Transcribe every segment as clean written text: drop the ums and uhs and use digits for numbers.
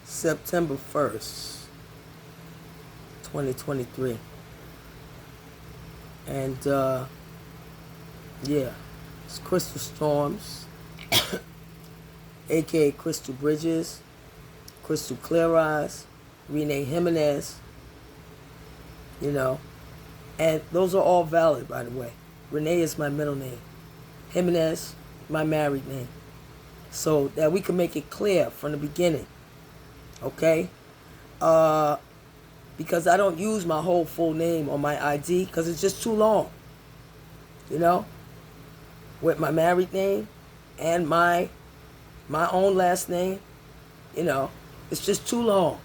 September 1st, 2023. And, yeah, it's Crystal Storms, aka Crystal Bridges, Crystal Clear Eyes, Renee Jimenez, you know. And those are all valid, by the way. Renee is my middle name. Jimenez, my married name. So that we can make it clear from the beginning. Okay? Because I don't use my whole full name on my ID because it's just too long. You know? With my married name and my own last name, you know, it's just too long.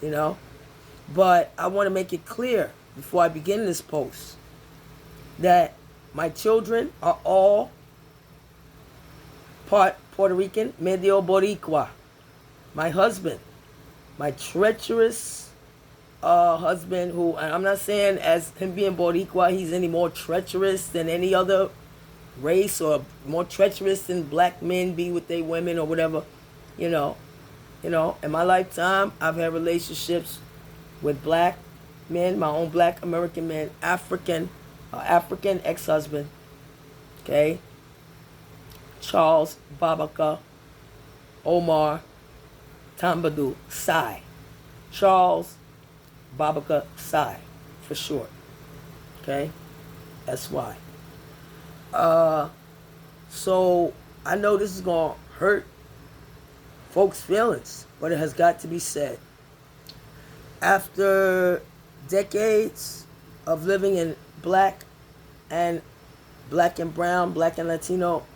You know? But I want to make it clear before I begin this post that my children are all part Puerto Rican, medio Boricua. My husband, my treacherous husband, who I'm not saying as him being Boricua, he's any more treacherous than any other race or more treacherous than black men be with their women or whatever. You know, in my lifetime, I've had relationships with black men, my own black American men, African ex-husband, okay, Charles Babaka Omar Tambadu Sai. Charles Babaka Sai, for short. Okay? S-Y. So I know this is going to hurt folks' feelings, but it has got to be said. After decades of living in black and brown, black and Latino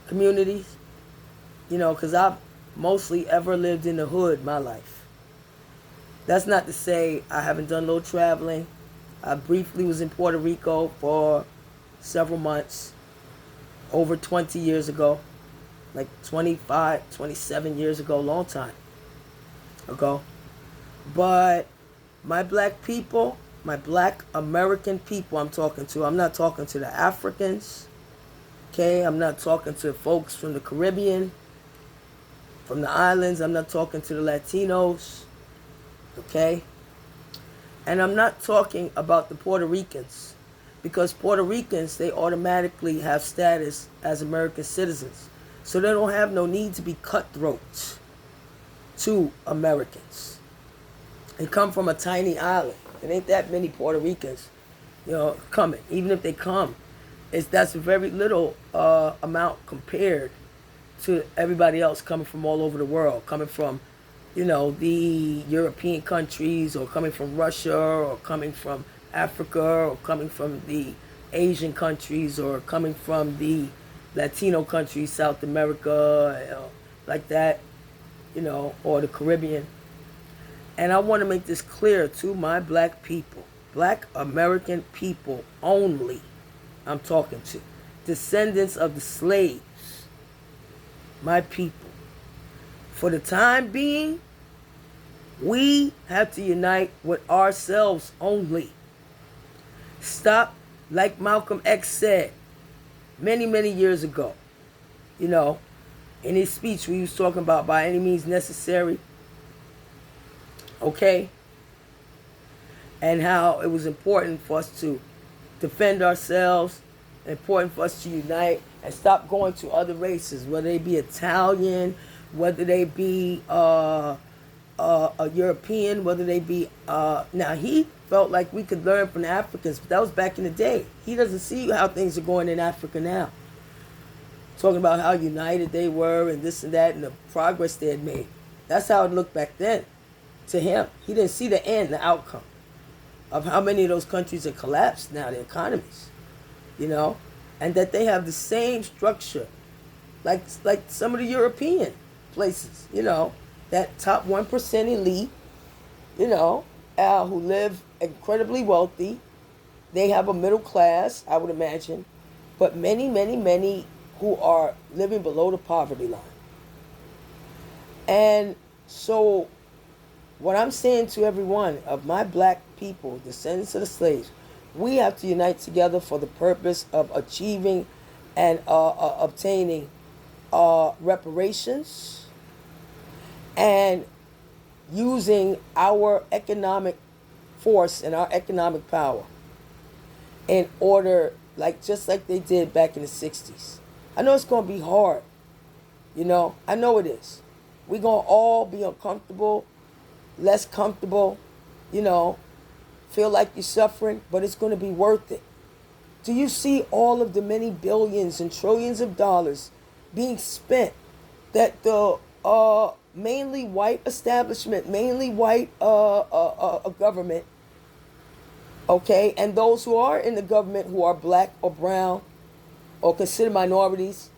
communities, you know, because I've mostly ever lived in the hood my life. That's not to say I haven't done no traveling. I briefly was in Puerto Rico for several months, over 20 years ago, like 25, 27 years ago, long time ago. But my black people, my black American people I'm talking to, I'm not talking to the Africans, okay? I'm not talking to folks from the Caribbean, from the islands. I'm not talking to the Latinos, okay? And I'm not talking about the Puerto Ricans, because Puerto Ricans, they automatically have status as American citizens. So they don't have no need to be cutthroat to Americans. They come from a tiny island. There ain't that many Puerto Ricans, you know, coming. Even if they come, that's a very little amount compared to everybody else coming from all over the world, coming from, you know, the European countries, or coming from Russia, or coming from Africa, or coming from the Asian countries, or coming from the Latino countries, South America, you know, like that, you know, or the Caribbean. And I want to make this clear to my black people, black American people only, I'm talking to, descendants of the slaves, my people. For the time being, we have to unite with ourselves only. Stop, like Malcolm X said many, many years ago, you know, in his speech where he was talking about by any means necessary, okay? And how it was important for us to defend ourselves, important for us to unite and stop going to other races, whether they be Italian, whether they be a European, whether they be... Now, he felt like we could learn from the Africans, but that was back in the day. He doesn't see how things are going in Africa now. Talking about how united they were and this and that and the progress they had made. That's how it looked back then to him. He didn't see the end, the outcome of how many of those countries have collapsed now, their economies, you know, and that they have the same structure like some of the European places, you know, that top 1% elite, you know, who live incredibly wealthy. They have a middle class, I would imagine, but many, many, many who are living below the poverty line. And so what I'm saying to every one of my black people, descendants of the slaves, we have to unite together for the purpose of achieving and obtaining reparations and using our economic force and our economic power in order, like just like they did back in the 60s. I know it's going to be hard. I know it is. We're going to all be uncomfortable, less comfortable, feel like you're suffering, but it's going to be worth it. Do you see all of the many billions and trillions of dollars being spent that the mainly white establishment, mainly white government, okay, and those who are in the government who are black or brown or considered minorities,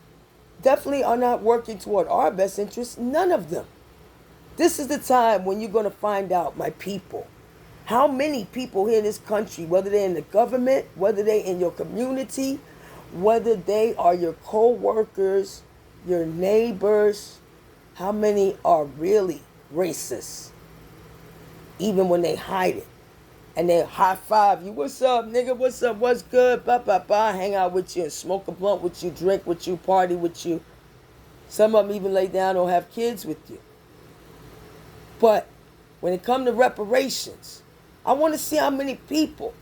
definitely are not working toward our best interests? None of them. This is the time when you're going to find out, my people, how many people here in this country, whether they're in the government, whether they're in your community, whether they are your co-workers, your neighbors, how many are really racist, even when they hide it. And they high five you, what's up, nigga, what's up, what's good, blah, blah, blah, hang out with you and smoke a blunt with you, drink with you, party with you. Some of them even lay down or have kids with you. But when it comes to reparations, I want to see how many people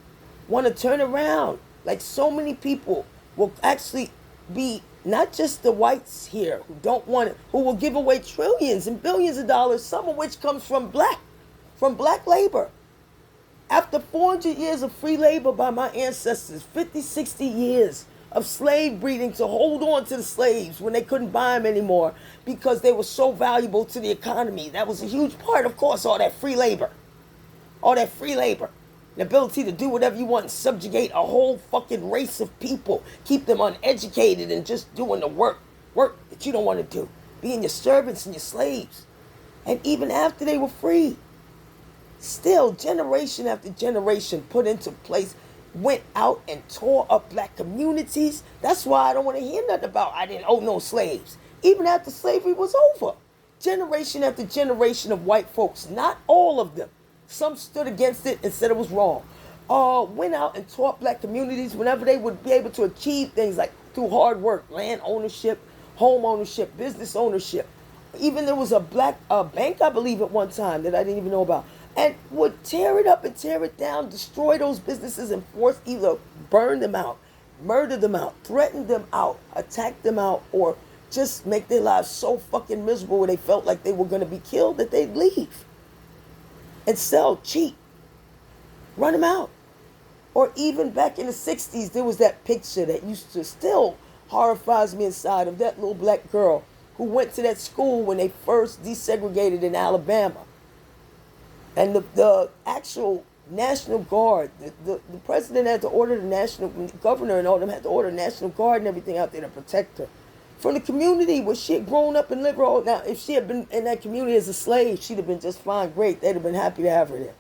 want to turn around. Like so many people will actually be, not just the whites here who don't want it, who will give away trillions and billions of dollars, some of which comes from black labor. After 400 years of free labor by my ancestors, 50, 60 years of slave breeding to hold on to the slaves when they couldn't buy them anymore because they were so valuable to the economy. That was a huge part, of course, all that free labor. All that free labor. The ability to do whatever you want and subjugate a whole fucking race of people. Keep them uneducated and just doing the work that you don't want to do. Being your servants and your slaves. And even after they were free, still, generation after generation put into place, went out and tore up black communities. That's why I don't want to hear nothing about I didn't own no slaves. Even after slavery was over, generation after generation of white folks, not all of them, some stood against it and said it was wrong, went out and taught black communities whenever they would be able to achieve things like through hard work, land ownership, home ownership, business ownership. Even there was a black bank, I believe, at one time that I didn't even know about, and would tear it up and tear it down, destroy those businesses and force either burn them out, murder them out, threaten them out, attack them out, or just make their lives so fucking miserable where they felt like they were going to be killed that they'd leave and sell cheap, run them out. Or even back in the 60s, there was that picture that used to still horrifies me inside of that little black girl who went to that school when they first desegregated in Alabama. And the actual National Guard, the president had to order the governor and all them had to order National Guard and everything out there to protect her. From the community where she had grown up and lived her all. Now, if she had been in that community as a slave, she'd have been just fine, great. They'd have been happy to have her there.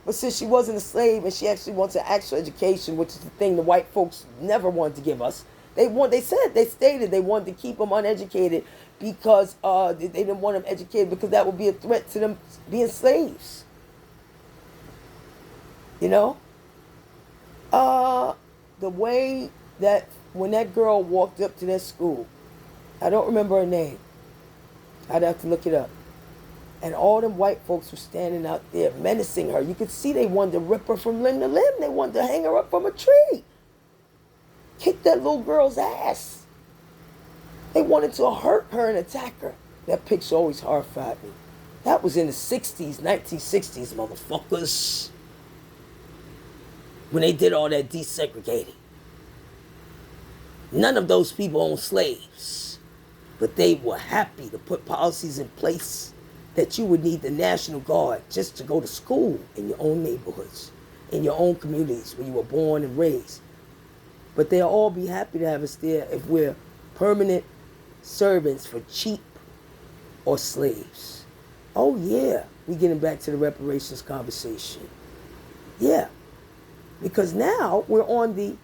But since she wasn't a slave and she actually wants an actual education, which is the thing the white folks never wanted to give us, they stated they wanted to keep them uneducated because they didn't want them educated because that would be a threat to them being slaves. You know? The way that when that girl walked up to that school, I don't remember her name. I'd have to look it up. And all them white folks were standing out there menacing her. You could see they wanted to rip her from limb to limb. They wanted to hang her up from a tree. Kick that little girl's ass. They wanted to hurt her and attack her. That picture always horrified me. That was in the 60s, 1960s, motherfuckers. When they did all that desegregating. None of those people owned slaves. But they were happy to put policies in place that you would need the National Guard just to go to school in your own neighborhoods, in your own communities where you were born and raised. But they'll all be happy to have us there if we're permanent servants for cheap or slaves. Oh yeah, we're getting back to the reparations conversation. Yeah, because now we're on the,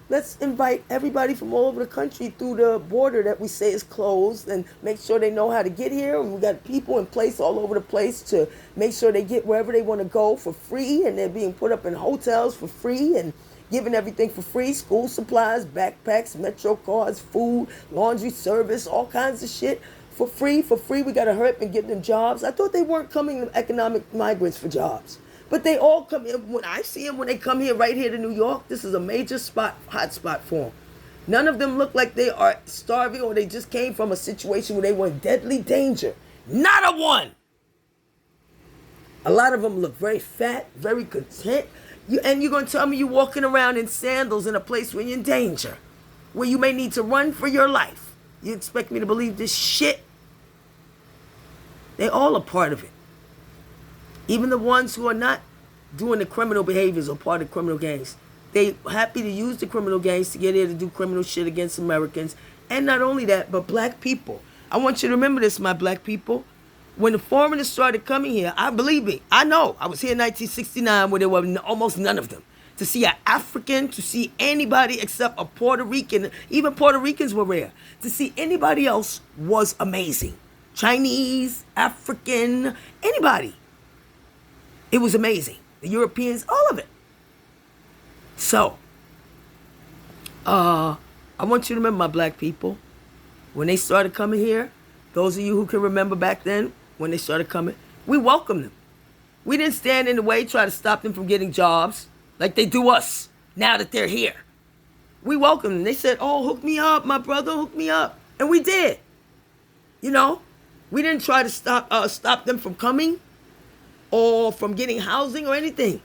let's invite everybody from all over the country through the border that we say is closed and make sure they know how to get here. And we got people in place all over the place to make sure they get wherever they want to go for free. And they're being put up in hotels for free and given everything for free. School supplies, backpacks, metro cards, food, laundry service, all kinds of shit For free, we got to hurry up and give them jobs. I thought they weren't coming economic migrants for jobs. But they all come in. When I see them, when they come here, right here to New York, this is a major hot spot for them. None of them look like they are starving or they just came from a situation where they were in deadly danger. Not a one. A lot of them look very fat, very content. And you're going to tell me you're walking around in sandals in a place where you're in danger, where you may need to run for your life. You expect me to believe this shit? They all are part of it. Even the ones who are not doing the criminal behaviors or part of criminal gangs. They happy to use the criminal gangs to get here to do criminal shit against Americans. And not only that, but black people. I want you to remember this, my black people. When the foreigners started coming here, I believe me, I know. I was here in 1969 where there were almost none of them. To see an African, to see anybody except a Puerto Rican, even Puerto Ricans were rare. To see anybody else was amazing. Chinese, African, anybody. It was amazing. The Europeans, all of it. So, I want you to remember, my black people, when they started coming here, those of you who can remember back then, when they started coming, we welcomed them. We didn't stand in the way, try to stop them from getting jobs like they do us now that they're here. We welcomed them. They said, oh, hook me up, my brother, hook me up. And we did. You know, we didn't try to stop them from coming or from getting housing or anything.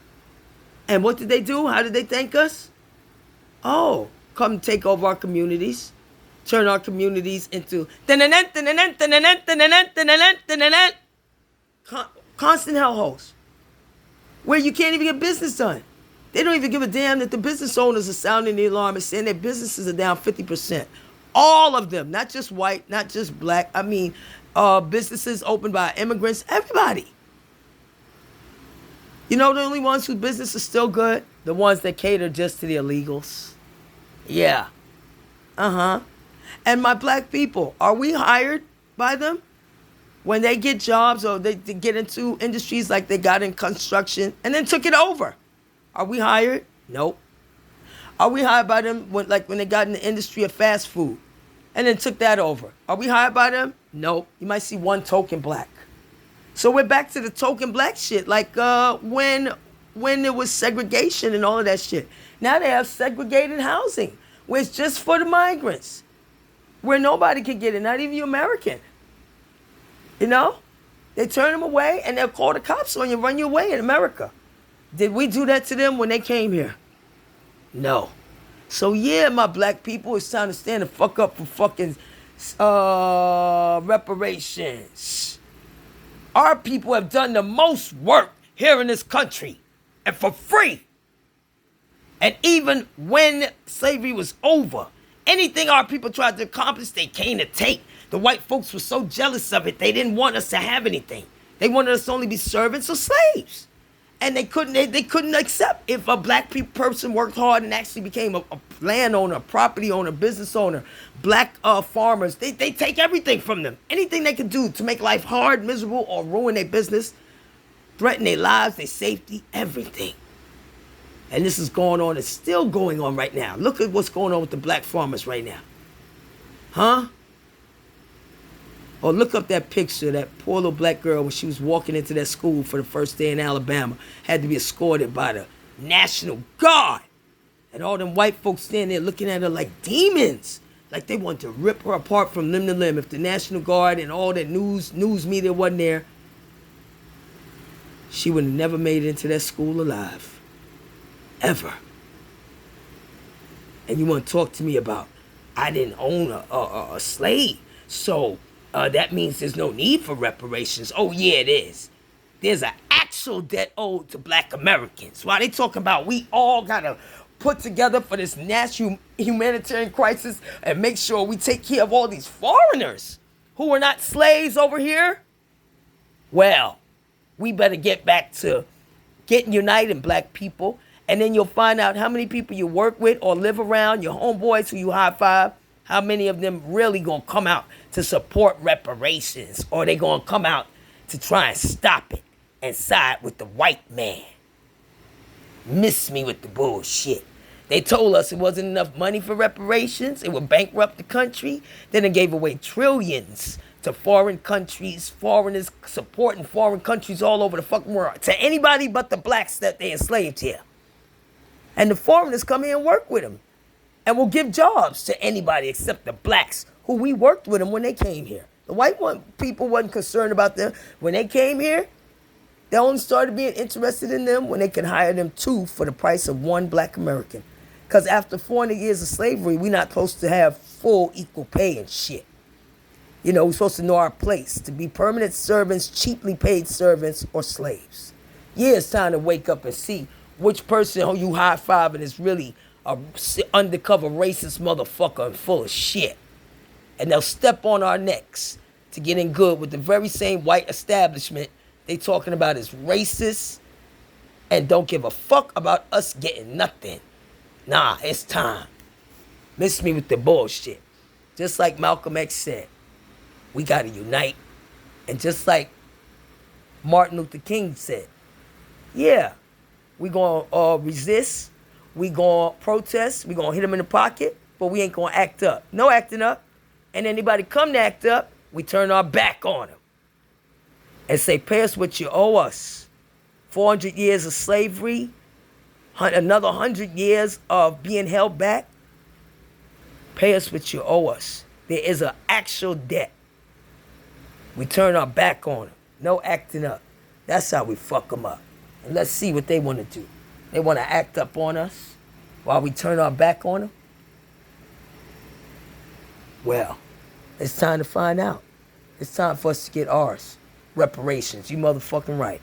And what did they do? How did they thank us? Oh, come take over our communities. Turn our communities into constant hellholes where you can't even get business done. They don't even give a damn that the business owners are sounding the alarm and saying their businesses are down 50%. All of them, not just white, not just black. I mean, businesses opened by immigrants, everybody. You know the only ones whose business is still good? The ones that cater just to the illegals. Yeah. Uh-huh. And my black people, are we hired by them? When they get jobs or they get into industries like they got in construction and then took it over. Are we hired? Nope. Are we hired by them when they got in the industry of fast food and then took that over? Are we hired by them? Nope. You might see one token black. So we're back to the token black shit, like when there was segregation and all of that shit. Now they have segregated housing, where it's just for the migrants, where nobody can get in, not even you American. You know? They turn them away and they'll call the cops on you, run you away in America. Did we do that to them when they came here? No. So yeah, my black people, it's time to stand the fuck up for fucking reparations. Our people have done the most work here in this country, and for free. And even when slavery was over, anything our people tried to accomplish, they came to take. The white folks were so jealous of it, they didn't want us to have anything. They wanted us to only be servants or slaves. And they couldn't accept if a black person worked hard and actually became a landowner, a property owner, business owner, black farmers. They take everything from them. Anything they could do to make life hard, miserable, or ruin their business, threaten their lives, their safety, everything. And this is going on. It's still going on right now. Look at what's going on with the black farmers right now. Huh? Or look up that picture, that poor little black girl when she was walking into that school for the first day in Alabama. Had to be escorted by the National Guard. And all them white folks standing there looking at her like demons. Like they want to rip her apart from limb to limb. If the National Guard and all that news media wasn't there, she would have never made it into that school alive. Ever. And you want to talk to me about, I didn't own a slave, so that means there's no need for reparations. Oh, yeah, it is. There's an actual debt owed to black Americans. Why they talking about we all got to put together for this national humanitarian crisis and make sure we take care of all these foreigners who are not slaves over here? Well, we better get back to getting united, black people, and then you'll find out how many people you work with or live around, your homeboys who you high five, how many of them really gonna come out to support reparations, or they gonna come out to try and stop it and side with the white man. Miss me with the bullshit. They told us it wasn't enough money for reparations. It would bankrupt the country. Then it gave away trillions to foreign countries, foreigners supporting foreign countries all over the fucking world, to anybody but the blacks that they enslaved here. And the foreigners come here and work with them and will give jobs to anybody except the blacks who we worked with them when they came here. The white people wasn't concerned about them. When they came here, they only started being interested in them when they could hire them two for the price of one black American. Because after 400 years of slavery, we're not supposed to have full equal pay and shit. You know, we're supposed to know our place, to be permanent servants, cheaply paid servants, or slaves. Yeah, it's time to wake up and see which person who you high-fiving is really a undercover racist motherfucker and full of shit. And they'll step on our necks to get in good with the very same white establishment they talking about is racist and don't give a fuck about us getting nothing. Nah, it's time. Miss me with the bullshit. Just like Malcolm X said, we gotta unite. And just like Martin Luther King said, yeah, we gonna resist, we gonna protest, we gonna hit them in the pocket, but we ain't gonna act up. No acting up. And anybody come to act up, we turn our back on them and say, pay us what you owe us. 400 years of slavery, another 100 years of being held back. Pay us what you owe us. There is an actual debt. We turn our back on them. No acting up. That's how we fuck them up. And let's see what they want to do. They want to act up on us while we turn our back on them? Well, it's time to find out. It's time for us to get ours. Reparations. You motherfucking right.